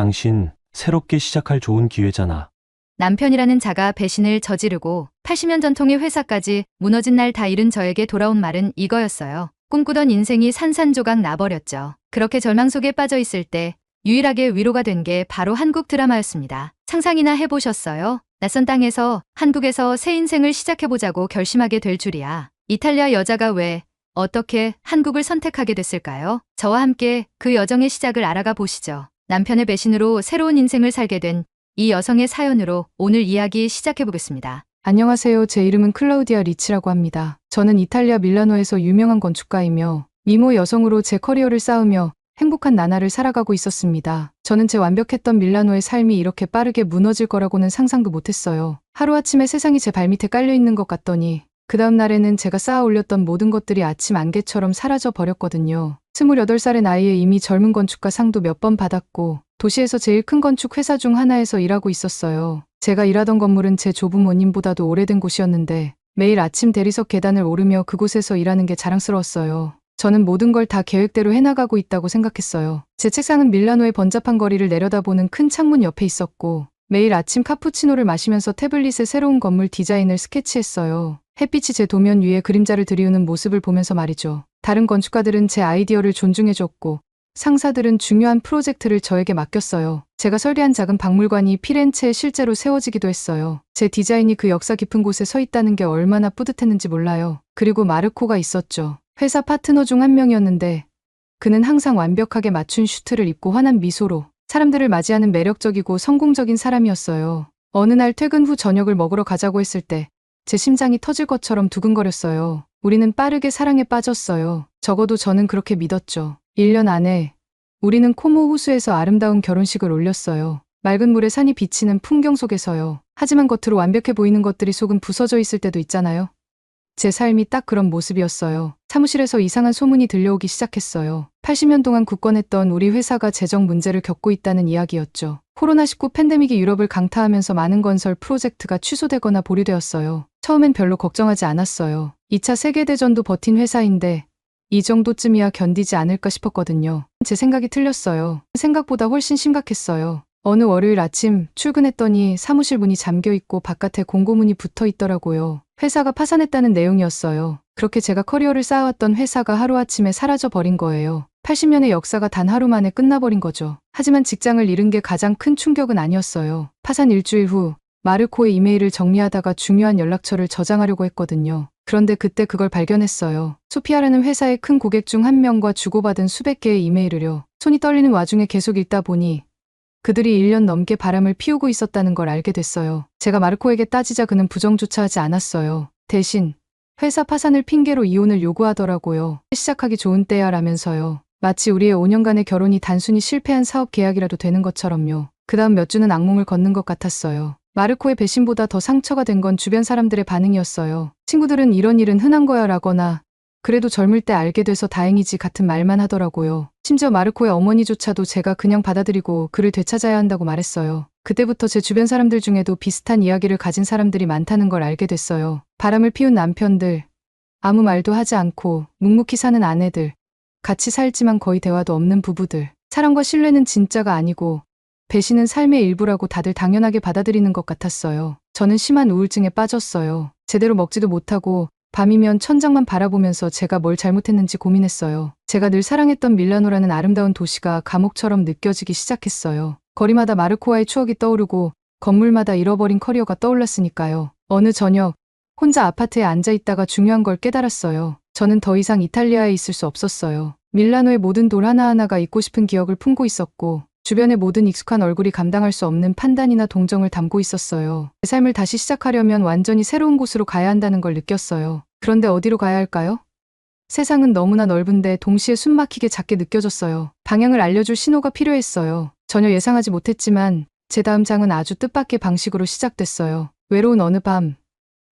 당신 새롭게 시작할 좋은 기회잖아. 남편이라는 자가 배신을 저지르고 80년 전통의 회사까지 무너진 날 다 잃은 저에게 돌아온 말은 이거였어요. 꿈꾸던 인생이 산산조각 나버렸죠. 그렇게 절망 속에 빠져 있을 때 유일하게 위로가 된 게 바로 한국 드라마였습니다. 상상이나 해보셨어요? 낯선 땅에서 한국에서 새 인생을 시작해보자고 결심하게 될 줄이야. 이탈리아 여자가 왜, 어떻게 한국을 선택하게 됐을까요? 저와 함께 그 여정의 시작을 알아가 보시죠. 남편의 배신으로 새로운 인생을 살게 된 이 여성의 사연으로 오늘 이야기 시작해보겠습니다. 안녕하세요. 제 이름은 클라우디아 리치라고 합니다. 저는 이탈리아 밀라노에서 유명한 건축가이며 미모 여성으로 제 커리어를 쌓으며 행복한 나날을 살아가고 있었습니다. 저는 제 완벽했던 밀라노의 삶이 이렇게 빠르게 무너질 거라고는 상상도 못했어요. 하루아침에 세상이 제 발밑에 깔려있는 것 같더니 그 다음 날에는 제가 쌓아 올렸던 모든 것들이 아침 안개처럼 사라져 버렸거든요. 28살의 나이에 이미 젊은 건축가 상도 몇 번 받았고 도시에서 제일 큰 건축 회사 중 하나에서 일하고 있었어요. 제가 일하던 건물은 제 조부모님보다도 오래된 곳이었는데 매일 아침 대리석 계단을 오르며 그곳에서 일하는 게 자랑스러웠어요. 저는 모든 걸 다 계획대로 해나가고 있다고 생각했어요. 제 책상은 밀라노의 번잡한 거리를 내려다보는 큰 창문 옆에 있었고 매일 아침 카푸치노를 마시면서 태블릿에 새로운 건물 디자인을 스케치했어요. 햇빛이 제 도면 위에 그림자를 들이우는 모습을 보면서 말이죠. 다른 건축가들은 제 아이디어를 존중해줬고 상사들은 중요한 프로젝트를 저에게 맡겼어요. 제가 설계한 작은 박물관이 피렌체에 실제로 세워지기도 했어요. 제 디자인이 그 역사 깊은 곳에 서 있다는 게 얼마나 뿌듯했는지 몰라요. 그리고 마르코가 있었죠. 회사 파트너 중 한 명이었는데 그는 항상 완벽하게 맞춘 슈트를 입고 환한 미소로 사람들을 맞이하는 매력적이고 성공적인 사람이었어요. 어느 날 퇴근 후 저녁을 먹으러 가자고 했을 때 제 심장이 터질 것처럼 두근거렸어요. 우리는 빠르게 사랑에 빠졌어요. 적어도 저는 그렇게 믿었죠. 1년 안에 우리는 코모 호수에서 아름다운 결혼식을 올렸어요. 맑은 물에 산이 비치는 풍경 속에서요. 하지만 겉으로 완벽해 보이는 것들이 속은 부서져 있을 때도 있잖아요. 제 삶이 딱 그런 모습이었어요. 사무실에서 이상한 소문이 들려오기 시작했어요. 80년 동안 굳건했던 우리 회사가 재정 문제를 겪고 있다는 이야기였죠. 코로나19 팬데믹이 유럽을 강타하면서 많은 건설 프로젝트가 취소되거나 보류되었어요. 처음엔 별로 걱정하지 않았어요. 2차 세계대전도 버틴 회사인데 이 정도쯤이야 견디지 않을까 싶었거든요. 제 생각이 틀렸어요. 생각보다 훨씬 심각했어요. 어느 월요일 아침 출근했더니 사무실 문이 잠겨있고 바깥에 공고문이 붙어 있더라고요. 회사가 파산했다는 내용이었어요. 그렇게 제가 커리어를 쌓아왔던 회사가 하루아침에 사라져버린 거예요. 80년의 역사가 단 하루 만에 끝나버린 거죠. 하지만 직장을 잃은 게 가장 큰 충격은 아니었어요. 파산 일주일 후 마르코의 이메일을 정리하다가 중요한 연락처를 저장하려고 했거든요. 그런데 그때 그걸 발견했어요. 소피아라는 회사의 큰 고객 중 한 명과 주고받은 수백 개의 이메일을요. 손이 떨리는 와중에 계속 읽다 보니 그들이 1년 넘게 바람을 피우고 있었다는 걸 알게 됐어요. 제가 마르코에게 따지자 그는 부정조차 하지 않았어요. 대신 회사 파산을 핑계로 이혼을 요구하더라고요. 시작하기 좋은 때야 라면서요. 마치 우리의 5년간의 결혼이 단순히 실패한 사업 계약이라도 되는 것처럼요. 그 다음 몇 주는 악몽을 걷는 것 같았어요. 마르코의 배신보다 더 상처가 된 건 주변 사람들의 반응이었어요. 친구들은 이런 일은 흔한 거야 라거나 그래도 젊을 때 알게 돼서 다행이지 같은 말만 하더라고요. 심지어 마르코의 어머니조차도 제가 그냥 받아들이고 그를 되찾아야 한다고 말했어요. 그때부터 제 주변 사람들 중에도 비슷한 이야기를 가진 사람들이 많다는 걸 알게 됐어요. 바람을 피운 남편들, 아무 말도 하지 않고 묵묵히 사는 아내들, 같이 살지만 거의 대화도 없는 부부들. 사랑과 신뢰는 진짜가 아니고 배신은 삶의 일부라고 다들 당연하게 받아들이는 것 같았어요. 저는 심한 우울증에 빠졌어요. 제대로 먹지도 못하고 밤이면 천장만 바라보면서 제가 뭘 잘못했는지 고민했어요. 제가 늘 사랑했던 밀라노라는 아름다운 도시가 감옥처럼 느껴지기 시작했어요. 거리마다 마르코와의 추억이 떠오르고 건물마다 잃어버린 커리어가 떠올랐으니까요. 어느 저녁 혼자 아파트에 앉아 있다가 중요한 걸 깨달았어요. 저는 더 이상 이탈리아에 있을 수 없었어요. 밀라노의 모든 돌 하나하나가 잊고 싶은 기억을 품고 있었고 주변의 모든 익숙한 얼굴이 감당할 수 없는 판단이나 동정을 담고 있었어요. 제 삶을 다시 시작하려면 완전히 새로운 곳으로 가야 한다는 걸 느꼈어요. 그런데 어디로 가야 할까요? 세상은 너무나 넓은데 동시에 숨막히게 작게 느껴졌어요. 방향을 알려줄 신호가 필요했어요. 전혀 예상하지 못했지만 제 다음 장은 아주 뜻밖의 방식으로 시작됐어요. 외로운 어느 밤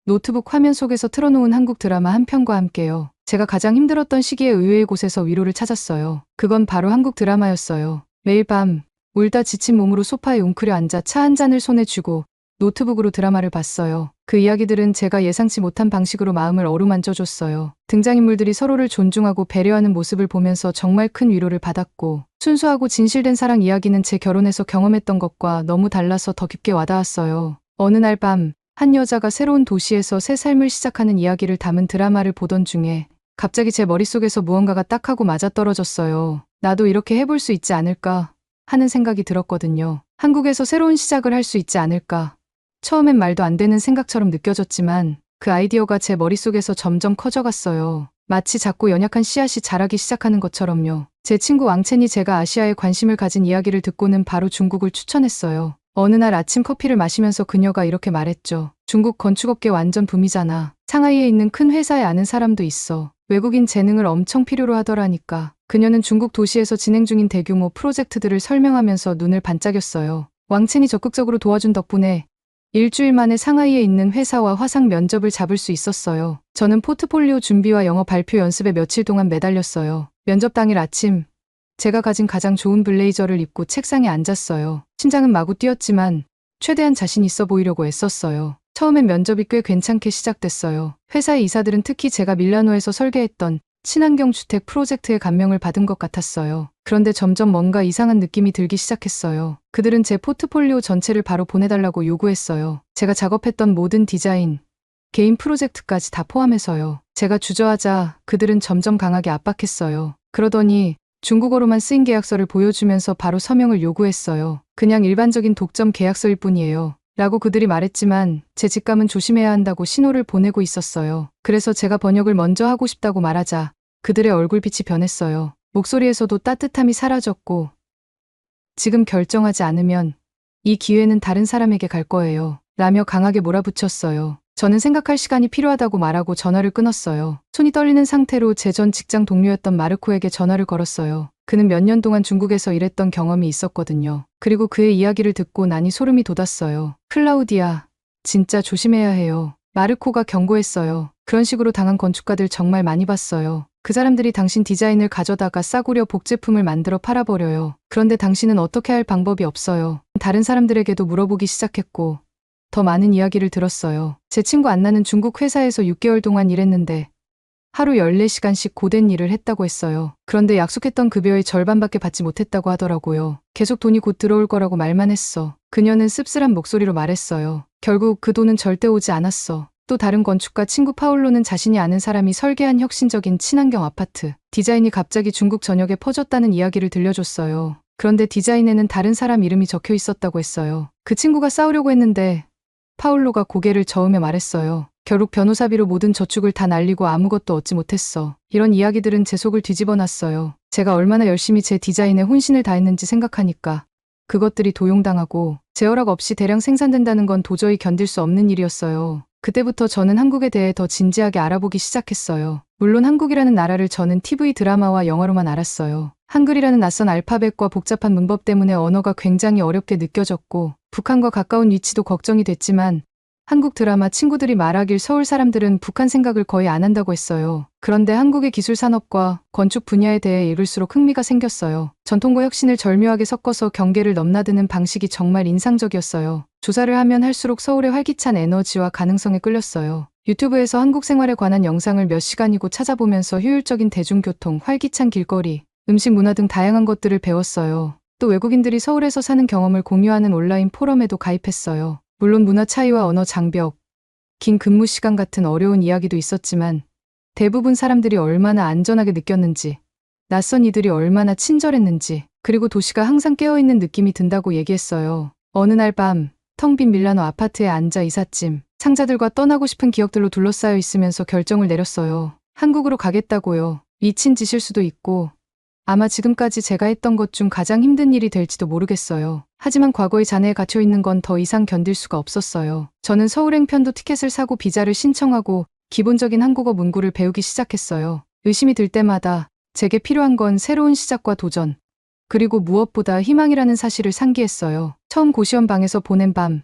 노트북 화면 속에서 틀어놓은 한국 드라마 한 편과 함께요. 제가 가장 힘들었던 시기에 의외의 곳에서 위로를 찾았어요. 그건 바로 한국 드라마였어요. 매일 밤 울다 지친 몸으로 소파에 웅크려 앉아 차 한 잔을 손에 쥐고 노트북으로 드라마를 봤어요. 그 이야기들은 제가 예상치 못한 방식으로 마음을 어루만져줬어요. 등장인물들이 서로를 존중하고 배려하는 모습을 보면서 정말 큰 위로를 받았고, 순수하고 진실된 사랑 이야기는 제 결혼에서 경험했던 것과 너무 달라서 더 깊게 와닿았어요. 어느 날 밤, 한 여자가 새로운 도시에서 새 삶을 시작하는 이야기를 담은 드라마를 보던 중에 갑자기 제 머릿속에서 무언가가 딱 하고 맞아떨어졌어요. 나도 이렇게 해볼 수 있지 않을까 하는 생각이 들었거든요. 한국에서 새로운 시작을 할 수 있지 않을까. 처음엔 말도 안 되는 생각처럼 느껴졌지만 그 아이디어가 제 머릿속에서 점점 커져갔어요. 마치 작고 연약한 씨앗이 자라기 시작하는 것처럼요. 제 친구 왕첸이 제가 아시아에 관심을 가진 이야기를 듣고는 바로 중국을 추천했어요. 어느 날 아침 커피를 마시면서 그녀가 이렇게 말했죠. 중국 건축업계 완전 붐이잖아. 상하이에 있는 큰 회사에 아는 사람도 있어. 외국인 재능을 엄청 필요로 하더라니까. 그녀는 중국 도시에서 진행 중인 대규모 프로젝트들을 설명하면서 눈을 반짝였어요. 왕첸이 적극적으로 도와준 덕분에 일주일 만에 상하이에 있는 회사와 화상 면접을 잡을 수 있었어요. 저는 포트폴리오 준비와 영어 발표 연습에 며칠 동안 매달렸어요. 면접 당일 아침, 제가 가진 가장 좋은 블레이저를 입고 책상에 앉았어요. 심장은 마구 뛰었지만 최대한 자신 있어 보이려고 애썼어요. 처음엔 면접이 꽤 괜찮게 시작됐어요. 회사의 이사들은 특히 제가 밀라노에서 설계했던 친환경 주택 프로젝트에 감명을 받은 것 같았어요. 그런데 점점 뭔가 이상한 느낌이 들기 시작했어요. 그들은 제 포트폴리오 전체를 바로 보내달라고 요구했어요. 제가 작업했던 모든 디자인, 개인 프로젝트까지 다 포함해서요. 제가 주저하자 그들은 점점 강하게 압박했어요. 그러더니 중국어로만 쓰인 계약서를 보여주면서 바로 서명을 요구했어요. 그냥 일반적인 독점 계약서일 뿐이에요. 라고 그들이 말했지만 제 직감은 조심해야 한다고 신호를 보내고 있었어요. 그래서 제가 번역을 먼저 하고 싶다고 말하자 그들의 얼굴빛이 변했어요. 목소리에서도 따뜻함이 사라졌고, 지금 결정하지 않으면 이 기회는 다른 사람에게 갈 거예요. 라며 강하게 몰아붙였어요. 저는 생각할 시간이 필요하다고 말하고 전화를 끊었어요. 손이 떨리는 상태로 제 전 직장 동료였던 마르코에게 전화를 걸었어요. 그는 몇 년 동안 중국에서 일했던 경험이 있었거든요. 그리고 그의 이야기를 듣고 나니 소름이 돋았어요. 클라우디아, 진짜 조심해야 해요. 마르코가 경고했어요. 그런 식으로 당한 건축가들 정말 많이 봤어요. 그 사람들이 당신 디자인을 가져다가 싸구려 복제품을 만들어 팔아버려요. 그런데 당신은 어떻게 할 방법이 없어요. 다른 사람들에게도 물어보기 시작했고 더 많은 이야기를 들었어요. 제 친구 안나는 중국 회사에서 6개월 동안 일했는데 하루 14시간씩 고된 일을 했다고 했어요. 그런데 약속했던 급여의 절반밖에 받지 못했다고 하더라고요. 계속 돈이 곧 들어올 거라고 말만 했어. 그녀는 씁쓸한 목소리로 말했어요. 결국 그 돈은 절대 오지 않았어. 또 다른 건축가 친구 파울로는 자신이 아는 사람이 설계한 혁신적인 친환경 아파트 디자인이 갑자기 중국 전역에 퍼졌다는 이야기를 들려줬어요. 그런데 디자인에는 다른 사람 이름이 적혀 있었다고 했어요. 그 친구가 싸우려고 했는데 파울로가 고개를 저으며 말했어요. 결국 변호사비로 모든 저축을 다 날리고 아무것도 얻지 못했어. 이런 이야기들은 제 속을 뒤집어 놨어요. 제가 얼마나 열심히 제 디자인에 혼신을 다했는지 생각하니까 그것들이 도용당하고 제 허락 없이 대량 생산된다는 건 도저히 견딜 수 없는 일이었어요. 그때부터 저는 한국에 대해 더 진지하게 알아보기 시작했어요. 물론 한국이라는 나라를 저는 TV 드라마와 영화로만 알았어요. 한글이라는 낯선 알파벳과 복잡한 문법 때문에 언어가 굉장히 어렵게 느껴졌고 북한과 가까운 위치도 걱정이 됐지만 한국 드라마 친구들이 말하길 서울 사람들은 북한 생각을 거의 안 한다고 했어요. 그런데 한국의 기술 산업과 건축 분야에 대해 읽을수록 흥미가 생겼어요. 전통과 혁신을 절묘하게 섞어서 경계를 넘나드는 방식이 정말 인상적이었어요. 조사를 하면 할수록 서울의 활기찬 에너지와 가능성에 끌렸어요. 유튜브에서 한국 생활에 관한 영상을 몇 시간이고 찾아보면서 효율적인 대중교통, 활기찬 길거리, 음식 문화 등 다양한 것들을 배웠어요. 또 외국인들이 서울에서 사는 경험을 공유하는 온라인 포럼에도 가입했어요. 물론 문화 차이와 언어 장벽, 긴 근무 시간 같은 어려운 이야기도 있었지만 대부분 사람들이 얼마나 안전하게 느꼈는지, 낯선 이들이 얼마나 친절했는지, 그리고 도시가 항상 깨어있는 느낌이 든다고 얘기했어요. 어느 날 밤, 텅 빈 밀라노 아파트에 앉아 이삿짐, 상자들과 떠나고 싶은 기억들로 둘러싸여 있으면서 결정을 내렸어요. 한국으로 가겠다고요. 미친 짓일 수도 있고 아마 지금까지 제가 했던 것 중 가장 힘든 일이 될지도 모르겠어요. 하지만 과거의 잔해에 갇혀있는 건 더 이상 견딜 수가 없었어요. 저는 서울행편도 티켓을 사고 비자를 신청하고 기본적인 한국어 문구를 배우기 시작했어요. 의심이 들 때마다 제게 필요한 건 새로운 시작과 도전, 그리고 무엇보다 희망이라는 사실을 상기했어요. 처음 고시원 방에서 보낸 밤,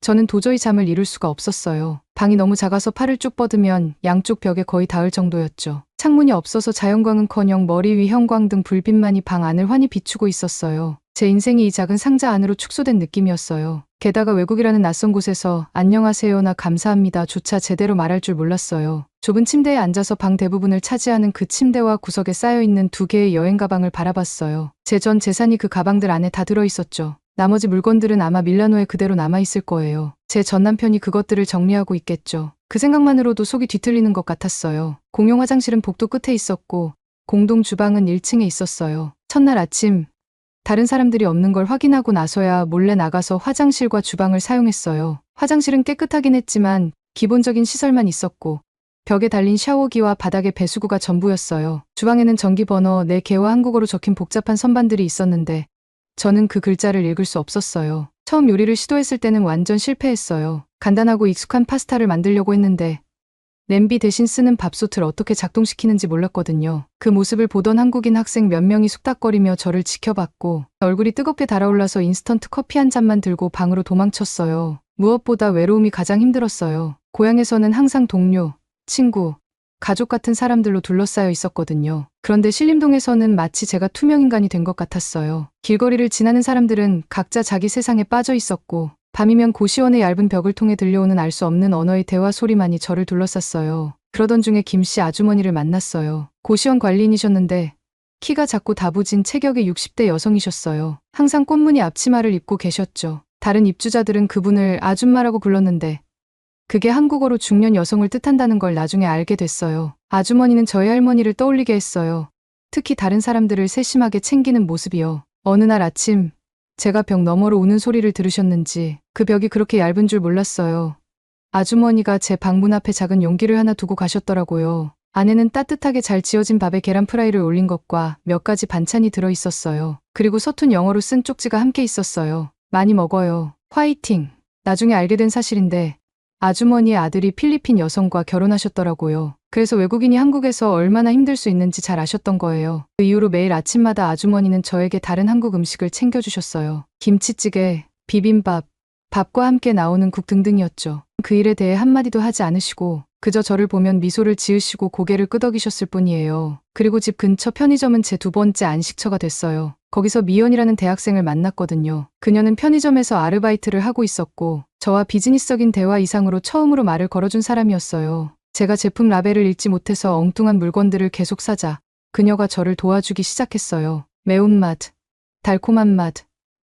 저는 도저히 잠을 이룰 수가 없었어요. 방이 너무 작아서 팔을 쭉 뻗으면 양쪽 벽에 거의 닿을 정도였죠. 창문이 없어서 자연광은커녕 머리 위 형광등 불빛만이 방 안을 환히 비추고 있었어요. 제 인생이 이 작은 상자 안으로 축소된 느낌이었어요. 게다가 외국이라는 낯선 곳에서 안녕하세요나 감사합니다 조차 제대로 말할 줄 몰랐어요. 좁은 침대에 앉아서 방 대부분을 차지하는 그 침대와 구석에 쌓여있는 2개의 여행 가방을 바라봤어요. 제 전 재산이 그 가방들 안에 다 들어있었죠. 나머지 물건들은 아마 밀라노에 그대로 남아있을 거예요. 제 전 남편이 그것들을 정리하고 있겠죠. 그 생각만으로도 속이 뒤틀리는 것 같았어요. 공용 화장실은 복도 끝에 있었고 공동 주방은 1층에 있었어요. 첫날 아침 다른 사람들이 없는 걸 확인하고 나서야 몰래 나가서 화장실과 주방을 사용했어요. 화장실은 깨끗하긴 했지만 기본적인 시설만 있었고 벽에 달린 샤워기와 바닥에 배수구가 전부였어요. 주방에는 전기 버너 4개와 한국어로 적힌 복잡한 선반들이 있었는데 저는 그 글자를 읽을 수 없었어요. 처음 요리를 시도했을 때는 완전 실패했어요. 간단하고 익숙한 파스타를 만들려고 했는데 냄비 대신 쓰는 밥솥을 어떻게 작동시키는지 몰랐거든요. 그 모습을 보던 한국인 학생 몇 명이 숙닥거리며 저를 지켜봤고 얼굴이 뜨겁게 달아올라서 인스턴트 커피 한 잔만 들고 방으로 도망쳤어요. 무엇보다 외로움이 가장 힘들었어요. 고향에서는 항상 동료, 친구, 가족 같은 사람들로 둘러싸여 있었거든요. 그런데 신림동에서는 마치 제가 투명인간이 된 것 같았어요. 길거리를 지나는 사람들은 각자 자기 세상에 빠져 있었고 밤이면 고시원의 얇은 벽을 통해 들려오는 알 수 없는 언어의 대화 소리만이 저를 둘러쌌어요. 그러던 중에 김씨 아주머니를 만났어요. 고시원 관리인이셨는데 키가 작고 다부진 체격의 60대 여성이셨어요. 항상 꽃무늬 앞치마를 입고 계셨죠. 다른 입주자들은 그분을 아줌마라고 불렀는데 그게 한국어로 중년 여성을 뜻한다는 걸 나중에 알게 됐어요. 아주머니는 저희 할머니를 떠올리게 했어요. 특히 다른 사람들을 세심하게 챙기는 모습이요. 어느 날 아침 제가 벽 너머로 우는 소리를 들으셨는지 그 벽이 그렇게 얇은 줄 몰랐어요. 아주머니가 제 방문 앞에 작은 용기를 하나 두고 가셨더라고요. 안에는 따뜻하게 잘 지어진 밥에 계란 프라이를 올린 것과 몇 가지 반찬이 들어 있었어요. 그리고 서툰 영어로 쓴 쪽지가 함께 있었어요. 많이 먹어요. 화이팅. 나중에 알게 된 사실인데 아주머니의 아들이 필리핀 여성과 결혼하셨더라고요. 그래서 외국인이 한국에서 얼마나 힘들 수 있는지 잘 아셨던 거예요. 그 이후로 매일 아침마다 아주머니는 저에게 다른 한국 음식을 챙겨주셨어요. 김치찌개, 비빔밥, 밥과 함께 나오는 국 등등이었죠. 그 일에 대해 한마디도 하지 않으시고 그저 저를 보면 미소를 지으시고 고개를 끄덕이셨을 뿐이에요. 그리고 집 근처 편의점은 제 2번째 안식처가 됐어요. 거기서 미연이라는 대학생을 만났거든요. 그녀는 편의점에서 아르바이트를 하고 있었고 저와 비즈니스적인 대화 이상으로 처음으로 말을 걸어준 사람이었어요. 제가 제품 라벨을 읽지 못해서 엉뚱한 물건들을 계속 사자 그녀가 저를 도와주기 시작했어요. 매운맛, 달콤한 맛,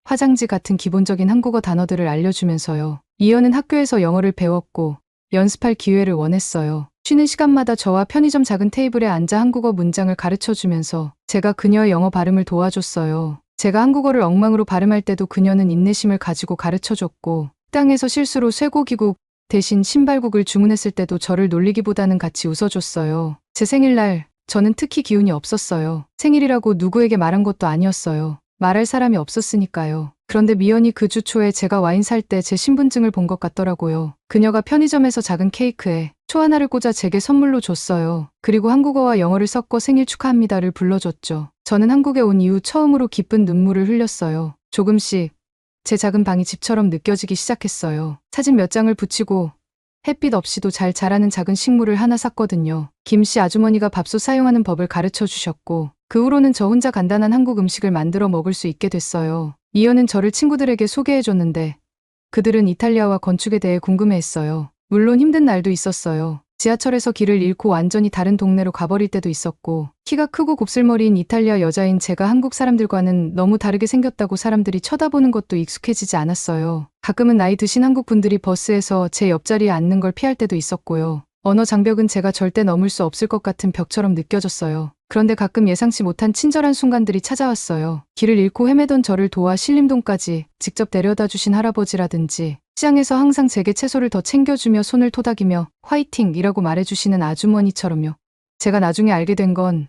화장지 같은 기본적인 한국어 단어들을 알려주면서요. 미연은 학교에서 영어를 배웠고 연습할 기회를 원했어요. 쉬는 시간마다 저와 편의점 작은 테이블에 앉아 한국어 문장을 가르쳐주면서 제가 그녀의 영어 발음을 도와줬어요. 제가 한국어를 엉망으로 발음할 때도 그녀는 인내심을 가지고 가르쳐줬고 식당에서 실수로 쇠고기국 대신 신발국을 주문했을 때도 저를 놀리기보다는 같이 웃어줬어요. 제 생일날 저는 특히 기운이 없었어요. 생일이라고 누구에게 말한 것도 아니었어요. 말할 사람이 없었으니까요. 그런데 미연이 그 주 초에 제가 와인 살 때 제 신분증을 본 것 같더라고요. 그녀가 편의점에서 작은 케이크에 초 하나를 꽂아 제게 선물로 줬어요. 그리고 한국어와 영어를 섞어 생일 축하합니다를 불러줬죠. 저는 한국에 온 이후 처음으로 기쁜 눈물을 흘렸어요. 조금씩 제 작은 방이 집처럼 느껴지기 시작했어요. 사진 몇 장을 붙이고 햇빛 없이도 잘 자라는 작은 식물을 하나 샀거든요. 김씨 아주머니가 밥솥 사용하는 법을 가르쳐 주셨고 그 후로는 저 혼자 간단한 한국 음식을 만들어 먹을 수 있게 됐어요. 미연은 저를 친구들에게 소개해줬는데 그들은 이탈리아와 건축에 대해 궁금해했어요. 물론 힘든 날도 있었어요. 지하철에서 길을 잃고 완전히 다른 동네로 가버릴 때도 있었고 키가 크고 곱슬머리인 이탈리아 여자인 제가 한국 사람들과는 너무 다르게 생겼다고 사람들이 쳐다보는 것도 익숙해지지 않았어요. 가끔은 나이 드신 한국 분들이 버스에서 제 옆자리에 앉는 걸 피할 때도 있었고요. 언어 장벽은 제가 절대 넘을 수 없을 것 같은 벽처럼 느껴졌어요. 그런데 가끔 예상치 못한 친절한 순간들이 찾아왔어요. 길을 잃고 헤매던 저를 도와 신림동까지 직접 데려다 주신 할아버지라든지 시장에서 항상 제게 채소를 더 챙겨주며 손을 토닥이며 화이팅이라고 말해주시는 아주머니처럼요. 제가 나중에 알게 된 건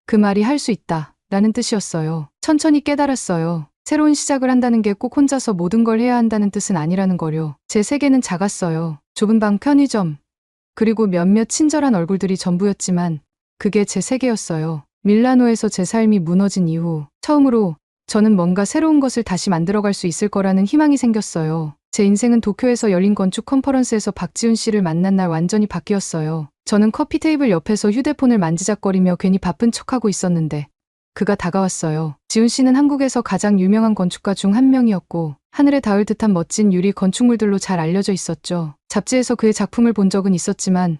그 말이 할 수 있다 라는 뜻이었어요. 천천히 깨달았어요. 새로운 시작을 한다는 게 꼭 혼자서 모든 걸 해야 한다는 뜻은 아니라는 거요. 제 세계는 작았어요. 좁은 방, 편의점, 그리고 몇몇 친절한 얼굴들이 전부였지만 그게 제 세계였어요. 밀라노에서 제 삶이 무너진 이후 처음으로 저는 뭔가 새로운 것을 다시 만들어갈 수 있을 거라는 희망이 생겼어요. 제 인생은 도쿄에서 열린 건축 컨퍼런스에서 박지훈 씨를 만난 날 완전히 바뀌었어요. 저는 커피 테이블 옆에서 휴대폰을 만지작거리며 괜히 바쁜 척하고 있었는데 그가 다가왔어요. 지훈 씨는 한국에서 가장 유명한 건축가 중 한 명이었고 하늘에 닿을 듯한 멋진 유리 건축물들로 잘 알려져 있었죠. 잡지에서 그의 작품을 본 적은 있었지만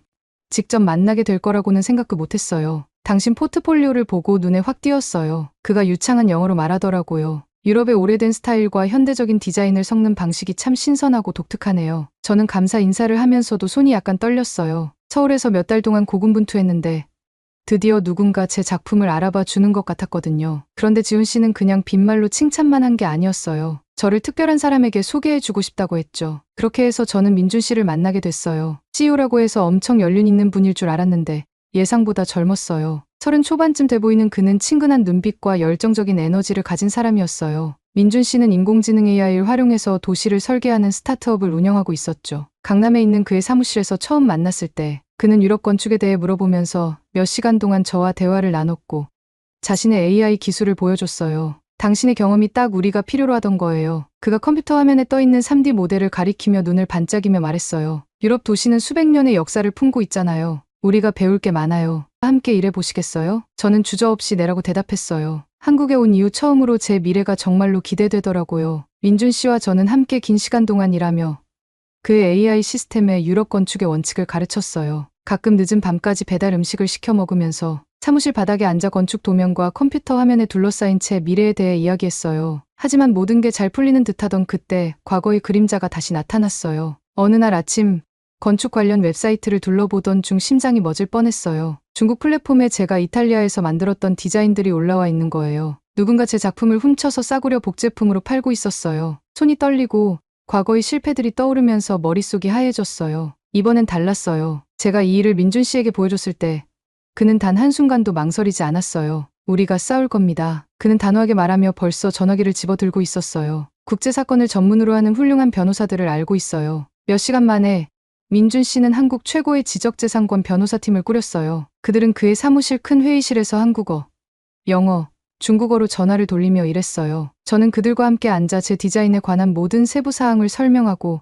직접 만나게 될 거라고는 생각도 못했어요. 당신 포트폴리오를 보고 눈에 확 띄었어요. 그가 유창한 영어로 말하더라고요. 유럽의 오래된 스타일과 현대적인 디자인을 섞는 방식이 참 신선하고 독특하네요. 저는 감사 인사를 하면서도 손이 약간 떨렸어요. 서울에서 몇 달 동안 고군분투했는데 드디어 누군가 제 작품을 알아봐 주는 것 같았거든요. 그런데 지훈 씨는 그냥 빈말로 칭찬만 한 게 아니었어요. 저를 특별한 사람에게 소개해주고 싶다고 했죠. 그렇게 해서 저는 민준 씨를 만나게 됐어요. CEO라고 해서 엄청 연륜 있는 분일 줄 알았는데 예상보다 젊었어요. 30 초반쯤 돼 보이는 그는 친근한 눈빛과 열정적인 에너지를 가진 사람이었어요. 민준 씨는 인공지능 AI를 활용해서 도시를 설계하는 스타트업을 운영하고 있었죠. 강남에 있는 그의 사무실에서 처음 만났을 때 그는 유럽 건축에 대해 물어보면서 몇 시간 동안 저와 대화를 나눴고 자신의 AI 기술을 보여줬어요. 당신의 경험이 딱 우리가 필요로 하던 거예요. 그가 컴퓨터 화면에 떠있는 3D 모델을 가리키며 눈을 반짝이며 말했어요. 유럽 도시는 수백 년의 역사를 품고 있잖아요. 우리가 배울 게 많아요. 함께 일해보시겠어요? 저는 주저없이 네라고 대답했어요. 한국에 온 이후 처음으로 제 미래가 정말로 기대되더라고요. 민준 씨와 저는 함께 긴 시간 동안 일하며 그의 AI 시스템의 유럽 건축의 원칙을 가르쳤어요. 가끔 늦은 밤까지 배달 음식을 시켜 먹으면서 사무실 바닥에 앉아 건축 도면과 컴퓨터 화면에 둘러싸인 채 미래에 대해 이야기했어요. 하지만 모든 게 잘 풀리는 듯하던 그때 과거의 그림자가 다시 나타났어요. 어느 날 아침 건축 관련 웹사이트를 둘러보던 중 심장이 멎을 뻔했어요. 중국 플랫폼에 제가 이탈리아에서 만들었던 디자인들이 올라와 있는 거예요. 누군가 제 작품을 훔쳐서 싸구려 복제품으로 팔고 있었어요. 손이 떨리고 과거의 실패들이 떠오르면서 머릿속이 하얘졌어요. 이번엔 달랐어요. 제가 이 일을 민준 씨에게 보여줬을 때 그는 단 한순간도 망설이지 않았어요. 우리가 싸울 겁니다. 그는 단호하게 말하며 벌써 전화기를 집어들고 있었어요. 국제사건을 전문으로 하는 훌륭한 변호사들을 알고 있어요. 몇 시간 만에 민준 씨는 한국 최고의 지적재산권 변호사팀을 꾸렸어요. 그들은 그의 사무실 큰 회의실에서 한국어, 영어, 중국어로 전화를 돌리며 일했어요. 저는 그들과 함께 앉아 제 디자인에 관한 모든 세부 사항을 설명하고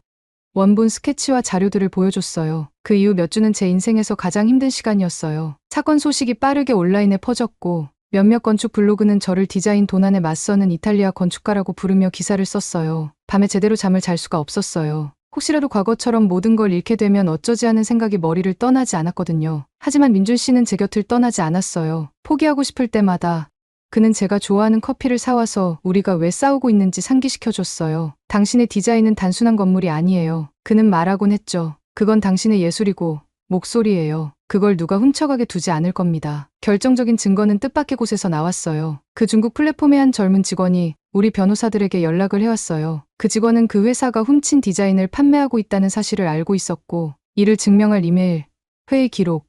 원본 스케치와 자료들을 보여줬어요. 그 이후 몇 주는 제 인생에서 가장 힘든 시간이었어요. 사건 소식이 빠르게 온라인에 퍼졌고 몇몇 건축 블로그는 저를 디자인 도난에 맞서는 이탈리아 건축가라고 부르며 기사를 썼어요. 밤에 제대로 잠을 잘 수가 없었어요. 혹시라도 과거처럼 모든 걸 잃게 되면 어쩌지 하는 생각이 머리를 떠나지 않았거든요. 하지만 민준 씨는 제 곁을 떠나지 않았어요. 포기하고 싶을 때마다 그는 제가 좋아하는 커피를 사와서 우리가 왜 싸우고 있는지 상기시켜줬어요. 당신의 디자인은 단순한 건물이 아니에요. 그는 말하곤 했죠. 그건 당신의 예술이고 목소리예요. 그걸 누가 훔쳐가게 두지 않을 겁니다. 결정적인 증거는 뜻밖의 곳에서 나왔어요. 그 중국 플랫폼의 한 젊은 직원이 우리 변호사들에게 연락을 해왔어요. 그 직원은 그 회사가 훔친 디자인을 판매하고 있다는 사실을 알고 있었고 이를 증명할 이메일, 회의 기록,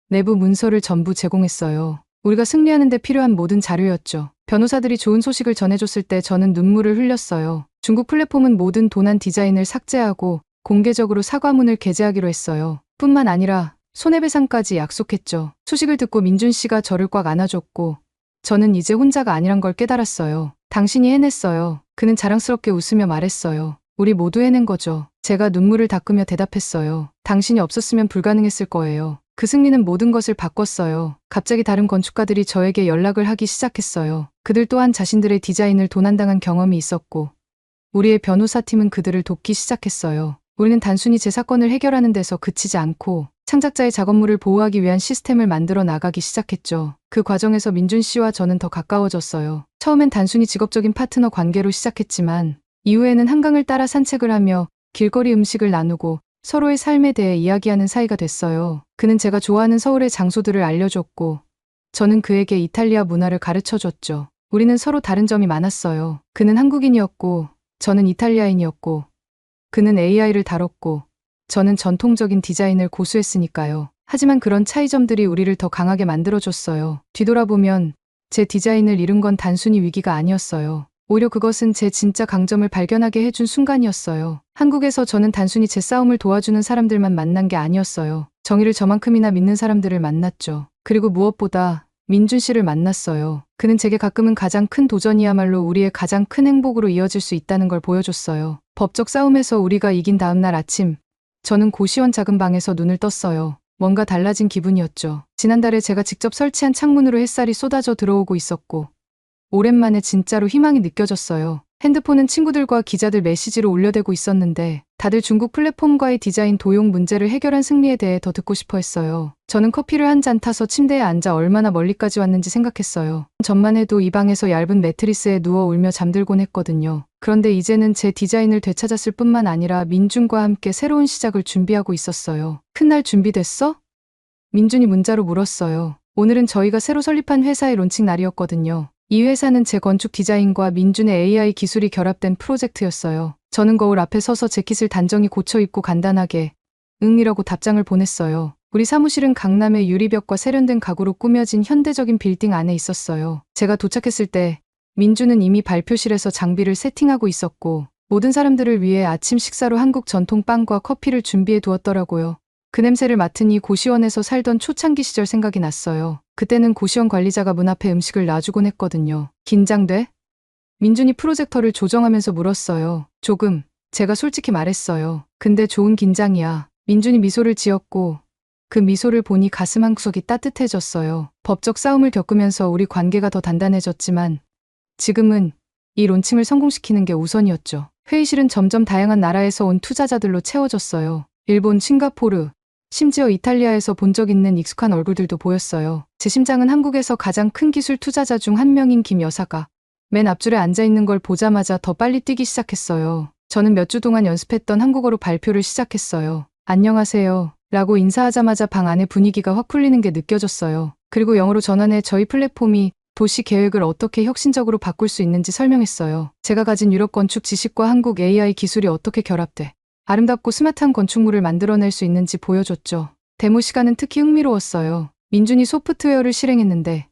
내부 문서를 전부 제공했어요. 우리가 승리하는 데 필요한 모든 자료였죠. 변호사들이 좋은 소식을 전해줬을 때 저는 눈물을 흘렸어요. 중국 플랫폼은 모든 도난 디자인을 삭제하고 공개적으로 사과문을 게재하기로 했어요. 뿐만 아니라 손해배상까지 약속했죠. 소식을 듣고 민준 씨가 저를 꽉 안아줬고 저는 이제 혼자가 아니란 걸 깨달았어요. 당신이 해냈어요. 그는 자랑스럽게 웃으며 말했어요. 우리 모두 해낸 거죠. 제가 눈물을 닦으며 대답했어요. 당신이 없었으면 불가능했을 거예요. 그 승리는 모든 것을 바꿨어요. 갑자기 다른 건축가들이 저에게 연락을 하기 시작했어요. 그들 또한 자신들의 디자인을 도난당한 경험이 있었고 우리의 변호사팀은 그들을 돕기 시작했어요. 우리는 단순히 제 사건을 해결하는 데서 그치지 않고 창작자의 작업물을 보호하기 위한 시스템을 만들어 나가기 시작했죠. 그 과정에서 민준 씨와 저는 더 가까워졌어요. 처음엔 단순히 직업적인 파트너 관계로 시작했지만 이후에는 한강을 따라 산책을 하며 길거리 음식을 나누고 서로의 삶에 대해 이야기하는 사이가 됐어요. 그는 제가 좋아하는 서울의 장소들을 알려줬고 저는 그에게 이탈리아 문화를 가르쳐줬죠. 우리는 서로 다른 점이 많았어요. 그는 한국인이었고 저는 이탈리아인이었고 그는 AI를 다뤘고 저는 전통적인 디자인을 고수했으니까요. 하지만 그런 차이점들이 우리를 더 강하게 만들어줬어요. 뒤돌아보면 제 디자인을 잃은 건 단순히 위기가 아니었어요. 오히려 그것은 제 진짜 강점을 발견하게 해준 순간이었어요. 한국에서 저는 단순히 제 싸움을 도와주는 사람들만 만난 게 아니었어요. 정의를 저만큼이나 믿는 사람들을 만났죠. 그리고 무엇보다 민준 씨를 만났어요. 그는 제게 가끔은 가장 큰 도전이야말로 우리의 가장 큰 행복으로 이어질 수 있다는 걸 보여줬어요. 법적 싸움에서 우리가 이긴 다음 날 아침, 저는 고시원 작은 방에서 눈을 떴어요. 뭔가 달라진 기분이었죠. 지난달에 제가 직접 설치한 창문으로 햇살이 쏟아져 들어오고 있었고, 오랜만에 진짜로 희망이 느껴졌어요. 핸드폰은 친구들과 기자들 메시지로 울려대고 있었는데 다들 중국 플랫폼과의 디자인 도용 문제를 해결한 승리에 대해 더 듣고 싶어 했어요. 저는 커피를 한 잔 타서 침대에 앉아 얼마나 멀리까지 왔는지 생각했어요. 전만 해도 이 방에서 얇은 매트리스에 누워 울며 잠들곤 했거든요. 그런데 이제는 제 디자인을 되찾았을 뿐만 아니라 민준과 함께 새로운 시작을 준비하고 있었어요. 큰날 준비됐어? 민준이 문자로 물었어요. 오늘은 저희가 새로 설립한 회사의 론칭 날이었거든요. 이 회사는 제 건축 디자인과 민준의 AI 기술이 결합된 프로젝트였어요. 저는 거울 앞에 서서 재킷을 단정히 고쳐 입고 간단하게 응이라고 답장을 보냈어요. 우리 사무실은 강남의 유리벽과 세련된 가구로 꾸며진 현대적인 빌딩 안에 있었어요. 제가 도착했을 때 민준은 이미 발표실에서 장비를 세팅하고 있었고 모든 사람들을 위해 아침 식사로 한국 전통 빵과 커피를 준비해 두었더라고요. 그 냄새를 맡으니 고시원에서 살던 초창기 시절 생각이 났어요. 그때는 고시원 관리자가 문 앞에 음식을 놔주곤 했거든요. 긴장돼? 민준이 프로젝터를 조정하면서 물었어요. 조금. 제가 솔직히 말했어요. 근데 좋은 긴장이야. 민준이 미소를 지었고 그 미소를 보니 가슴 한구석이 따뜻해졌어요. 법적 싸움을 겪으면서 우리 관계가 더 단단해졌지만 지금은 이 론칭을 성공시키는 게 우선이었죠. 회의실은 점점 다양한 나라에서 온 투자자들로 채워졌어요. 일본, 싱가포르, 심지어 이탈리아에서 본 적 있는 익숙한 얼굴들도 보였어요. 제 심장은 한국에서 가장 큰 기술 투자자 중 한 명인 김 여사가 맨 앞줄에 앉아있는 걸 보자마자 더 빨리 뛰기 시작했어요. 저는 몇 주 동안 연습했던 한국어로 발표를 시작했어요. 안녕하세요. 라고 인사하자마자 방 안의 분위기가 확 풀리는 게 느껴졌어요. 그리고 영어로 전환해 저희 플랫폼이 도시 계획을 어떻게 혁신적으로 바꿀 수 있는지 설명했어요. 제가 가진 유럽 건축 지식과 한국 AI 기술이 어떻게 결합돼 아름답고 스마트한 건축물을 만들어낼 수 있는지 보여줬죠. 데모 시간은 특히 흥미로웠어요. 민준이 소프트웨어를 실행했는데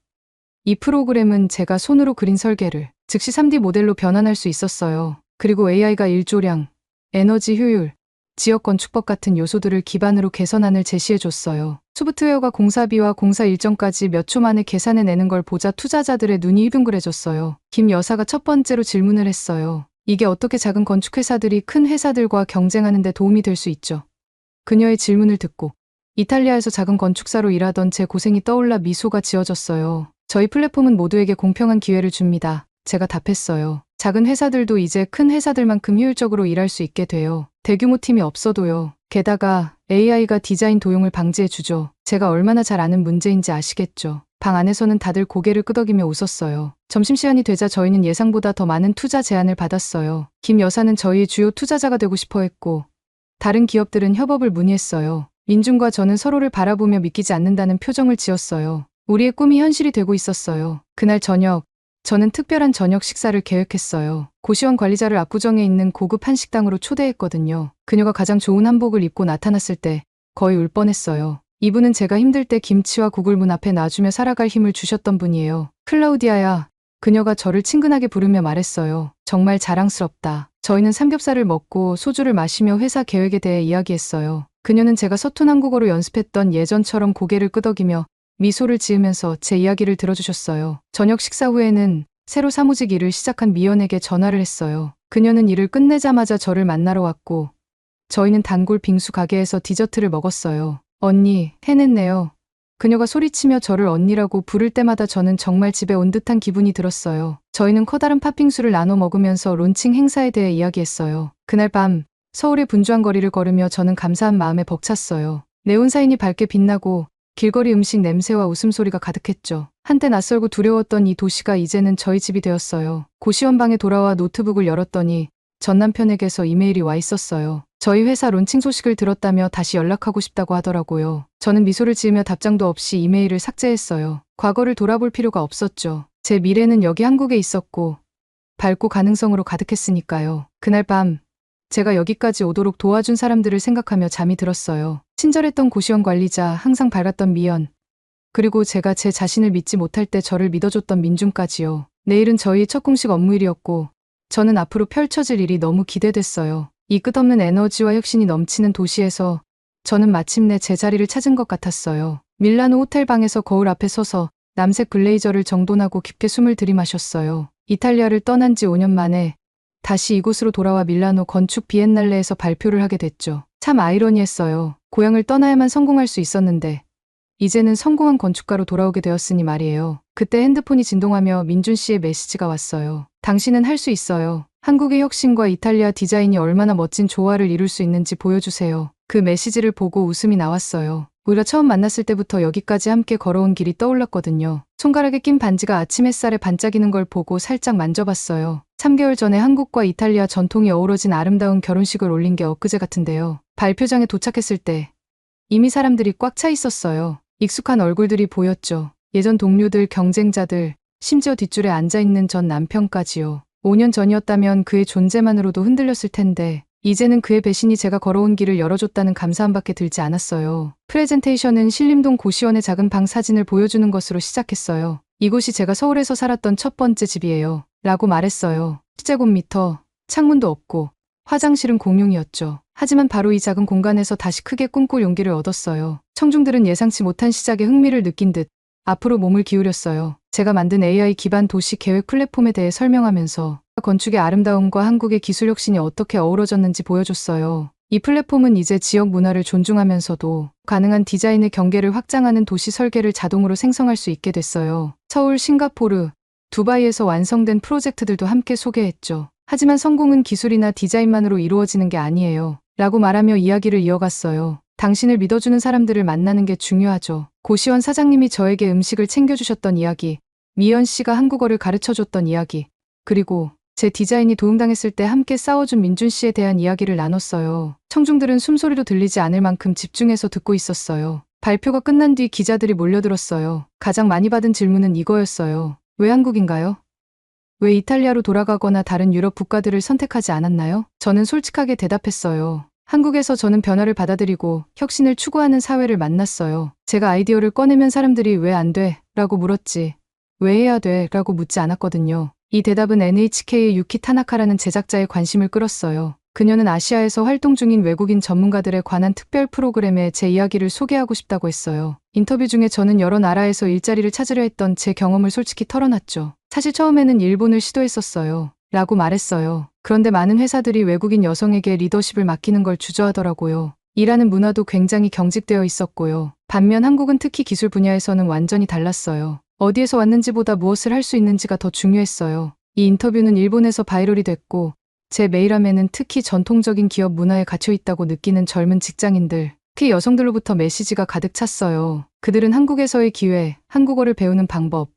이 프로그램은 제가 손으로 그린 설계를 즉시 3D 모델로 변환할 수 있었어요. 그리고 AI가 일조량, 에너지 효율, 지역 건축법 같은 요소들을 기반으로 개선안을 제시해줬어요. 소프트웨어가 공사비와 공사 일정까지 몇 초 만에 계산해내는 걸 보자 투자자들의 눈이 휘둥그레졌어요. 김 여사가 첫 번째로 질문을 했어요. 이게 어떻게 작은 건축회사들이 큰 회사들과 경쟁하는 데 도움이 될 수 있죠? 그녀의 질문을 듣고 이탈리아에서 작은 건축사로 일하던 제 고생이 떠올라 미소가 지어졌어요. 저희 플랫폼은 모두에게 공평한 기회를 줍니다. 제가 답했어요. 작은 회사들도 이제 큰 회사들만큼 효율적으로 일할 수 있게 돼요. 대규모 팀이 없어도요. 게다가 AI가 디자인 도용을 방지해주죠. 제가 얼마나 잘 아는 문제인지 아시겠죠? 방 안에서는 다들 고개를 끄덕이며 웃었어요. 점심시간이 되자 저희는 예상보다 더 많은 투자 제안을 받았어요. 김 여사는 저희의 주요 투자자가 되고 싶어 했고 다른 기업들은 협업을 문의했어요. 민준과 저는 서로를 바라보며 믿기지 않는다는 표정을 지었어요. 우리의 꿈이 현실이 되고 있었어요. 그날 저녁, 저는 특별한 저녁 식사를 계획했어요. 고시원 관리자를 압구정에 있는 고급 한식당으로 초대했거든요. 그녀가 가장 좋은 한복을 입고 나타났을 때 거의 울 뻔했어요. 이분은 제가 힘들 때 김치와 국을 문 앞에 놔주며 살아갈 힘을 주셨던 분이에요. 클라우디아야. 그녀가 저를 친근하게 부르며 말했어요. 정말 자랑스럽다. 저희는 삼겹살을 먹고 소주를 마시며 회사 계획에 대해 이야기했어요. 그녀는 제가 서툰 한국어로 연습했던 예전처럼 고개를 끄덕이며 미소를 지으면서 제 이야기를 들어주셨어요. 저녁 식사 후에는 새로 사무직 일을 시작한 미연에게 전화를 했어요. 그녀는 일을 끝내자마자 저를 만나러 왔고 저희는 단골 빙수 가게에서 디저트를 먹었어요. 언니, 해냈네요. 그녀가 소리치며 저를 언니라고 부를 때마다 저는 정말 집에 온 듯한 기분이 들었어요. 저희는 커다란 팥빙수를 나눠 먹으면서 론칭 행사에 대해 이야기했어요. 그날 밤 서울의 분주한 거리를 걸으며 저는 감사한 마음에 벅찼어요. 네온사인이 밝게 빛나고 길거리 음식 냄새와 웃음소리가 가득했죠. 한때 낯설고 두려웠던 이 도시가 이제는 저희 집이 되었어요. 고시원 방에 돌아와 노트북을 열었더니 전 남편에게서 이메일이 와 있었어요. 저희 회사 론칭 소식을 들었다며 다시 연락하고 싶다고 하더라고요. 저는 미소를 지으며 답장도 없이 이메일을 삭제했어요. 과거를 돌아볼 필요가 없었죠. 제 미래는 여기 한국에 있었고 밝고 가능성으로 가득했으니까요. 그날 밤 제가 여기까지 오도록 도와준 사람들을 생각하며 잠이 들었어요. 친절했던 고시원 관리자, 항상 밝았던 미연, 그리고 제가 제 자신을 믿지 못할 때 저를 믿어줬던 민준까지요. 내일은 저희 첫 공식 업무일이었고 저는 앞으로 펼쳐질 일이 너무 기대됐어요. 이 끝없는 에너지와 혁신이 넘치는 도시에서 저는 마침내 제 자리를 찾은 것 같았어요. 밀라노 호텔 방에서 거울 앞에 서서 남색 블레이저를 정돈하고 깊게 숨을 들이마셨어요. 이탈리아를 떠난 지 5년 만에 다시 이곳으로 돌아와 밀라노 건축 비엔날레에서 발표를 하게 됐죠. 참 아이러니했어요. 고향을 떠나야만 성공할 수 있었는데 이제는 성공한 건축가로 돌아오게 되었으니 말이에요. 그때 핸드폰이 진동하며 민준 씨의 메시지가 왔어요. 당신은 할 수 있어요. 한국의 혁신과 이탈리아 디자인이 얼마나 멋진 조화를 이룰 수 있는지 보여주세요. 그 메시지를 보고 웃음이 나왔어요. 우리가 처음 만났을 때부터 여기까지 함께 걸어온 길이 떠올랐거든요. 손가락에 낀 반지가 아침 햇살에 반짝이는 걸 보고 살짝 만져봤어요. 3개월 전에 한국과 이탈리아 전통이 어우러진 아름다운 결혼식을 올린 게 엊그제 같은데요. 발표장에 도착했을 때 이미 사람들이 꽉 차 있었어요. 익숙한 얼굴들이 보였죠. 예전 동료들, 경쟁자들, 심지어 뒷줄에 앉아있는 전 남편까지요. 5년 전이었다면 그의 존재만으로도 흔들렸을 텐데 이제는 그의 배신이 제가 걸어온 길을 열어줬다는 감사함밖에 들지 않았어요. 프레젠테이션은 신림동 고시원의 작은 방 사진을 보여주는 것으로 시작했어요. 이곳이 제가 서울에서 살았던 첫 번째 집이에요. 라고 말했어요. 10제곱미터, 창문도 없고 화장실은 공용이었죠. 하지만 바로 이 작은 공간에서 다시 크게 꿈꿀 용기를 얻었어요. 청중들은 예상치 못한 시작에 흥미를 느낀 듯 앞으로 몸을 기울였어요. 제가 만든 AI 기반 도시 계획 플랫폼에 대해 설명하면서 건축의 아름다움과 한국의 기술 혁신이 어떻게 어우러졌는지 보여줬어요. 이 플랫폼은 이제 지역 문화를 존중하면서도 가능한 디자인의 경계를 확장하는 도시 설계를 자동으로 생성할 수 있게 됐어요. 서울, 싱가포르, 두바이에서 완성된 프로젝트들도 함께 소개했죠. 하지만 성공은 기술이나 디자인만으로 이루어지는 게 아니에요. 라고 말하며 이야기를 이어갔어요. 당신을 믿어주는 사람들을 만나는 게 중요하죠. 고시원 사장님이 저에게 음식을 챙겨주셨던 이야기, 미연 씨가 한국어를 가르쳐줬던 이야기, 그리고 제 디자인이 도움당했을 때 함께 싸워준 민준 씨에 대한 이야기를 나눴어요. 청중들은 숨소리도 들리지 않을 만큼 집중해서 듣고 있었어요. 발표가 끝난 뒤 기자들이 몰려들었어요. 가장 많이 받은 질문은 이거였어요. 왜 한국인가요? 왜 이탈리아로 돌아가거나 다른 유럽 국가들을 선택하지 않았나요? 저는 솔직하게 대답했어요. 한국에서 저는 변화를 받아들이고 혁신을 추구하는 사회를 만났어요. 제가 아이디어를 꺼내면 사람들이 왜 안 돼? 라고 물었지. 왜 해야 돼? 라고 묻지 않았거든요. 이 대답은 NHK의 유키 타나카라는 제작자의 관심을 끌었어요. 그녀는 아시아에서 활동 중인 외국인 전문가들에 관한 특별 프로그램에 제 이야기를 소개하고 싶다고 했어요. 인터뷰 중에 저는 여러 나라에서 일자리를 찾으려 했던 제 경험을 솔직히 털어놨죠. 사실 처음에는 일본을 시도했었어요. 라고 말했어요. 그런데 많은 회사들이 외국인 여성에게 리더십을 맡기는 걸 주저하더라고요. 일하는 문화도 굉장히 경직되어 있었고요. 반면 한국은 특히 기술 분야에서는 완전히 달랐어요. 어디에서 왔는지보다 무엇을 할 수 있는지가 더 중요했어요. 이 인터뷰는 일본에서 바이럴이 됐고 제 메일함에는 특히 전통적인 기업 문화에 갇혀 있다고 느끼는 젊은 직장인들, 특히 여성들로부터 메시지가 가득 찼어요. 그들은 한국에서의 기회, 한국어를 배우는 방법,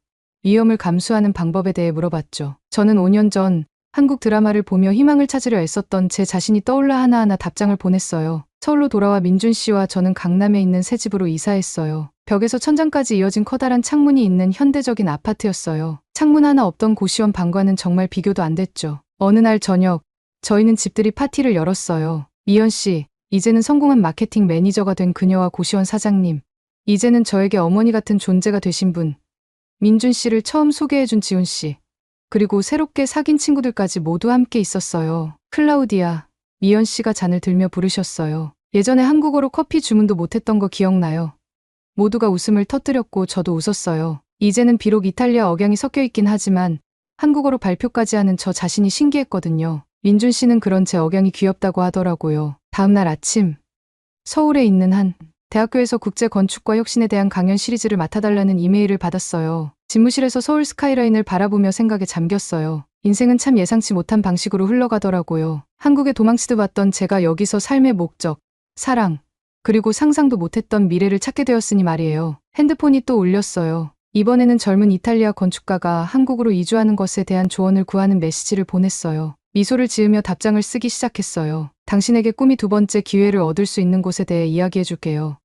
위험을 감수하는 방법에 대해 물어봤죠. 저는 5년 전 한국 드라마를 보며 희망을 찾으려 애썼던 제 자신이 떠올라 하나하나 답장을 보냈어요. 서울로 돌아와 민준 씨와 저는 강남에 있는 새 집으로 이사했어요. 벽에서 천장까지 이어진 커다란 창문이 있는 현대적인 아파트였어요. 창문 하나 없던 고시원 방과는 정말 비교도 안 됐죠. 어느 날 저녁, 저희는 집들이 파티를 열었어요. 미연 씨, 이제는 성공한 마케팅 매니저가 된 그녀와 고시원 사장님, 이제는 저에게 어머니 같은 존재가 되신 분, 민준 씨를 처음 소개해준 지훈 씨, 그리고 새롭게 사귄 친구들까지 모두 함께 있었어요. 클라우디아, 미연 씨가 잔을 들며 부르셨어요. 예전에 한국어로 커피 주문도 못했던 거 기억나요? 모두가 웃음을 터뜨렸고 저도 웃었어요. 이제는 비록 이탈리아 억양이 섞여 있긴 하지만 한국어로 발표까지 하는 저 자신이 신기했거든요. 민준 씨는 그런 제 억양이 귀엽다고 하더라고요. 다음날 아침, 서울에 있는 한 대학교에서 국제 건축과 혁신에 대한 강연 시리즈를 맡아달라는 이메일을 받았어요. 집무실에서 서울 스카이라인을 바라보며 생각에 잠겼어요. 인생은 참 예상치 못한 방식으로 흘러가더라고요. 한국에 도망치듯 왔던 제가 여기서 삶의 목적, 사랑, 그리고 상상도 못했던 미래를 찾게 되었으니 말이에요. 핸드폰이 또 울렸어요. 이번에는 젊은 이탈리아 건축가가 한국으로 이주하는 것에 대한 조언을 구하는 메시지를 보냈어요. 미소를 지으며 답장을 쓰기 시작했어요. 당신에게 꿈이 두 번째 기회를 얻을 수 있는 곳에 대해 이야기해줄게요.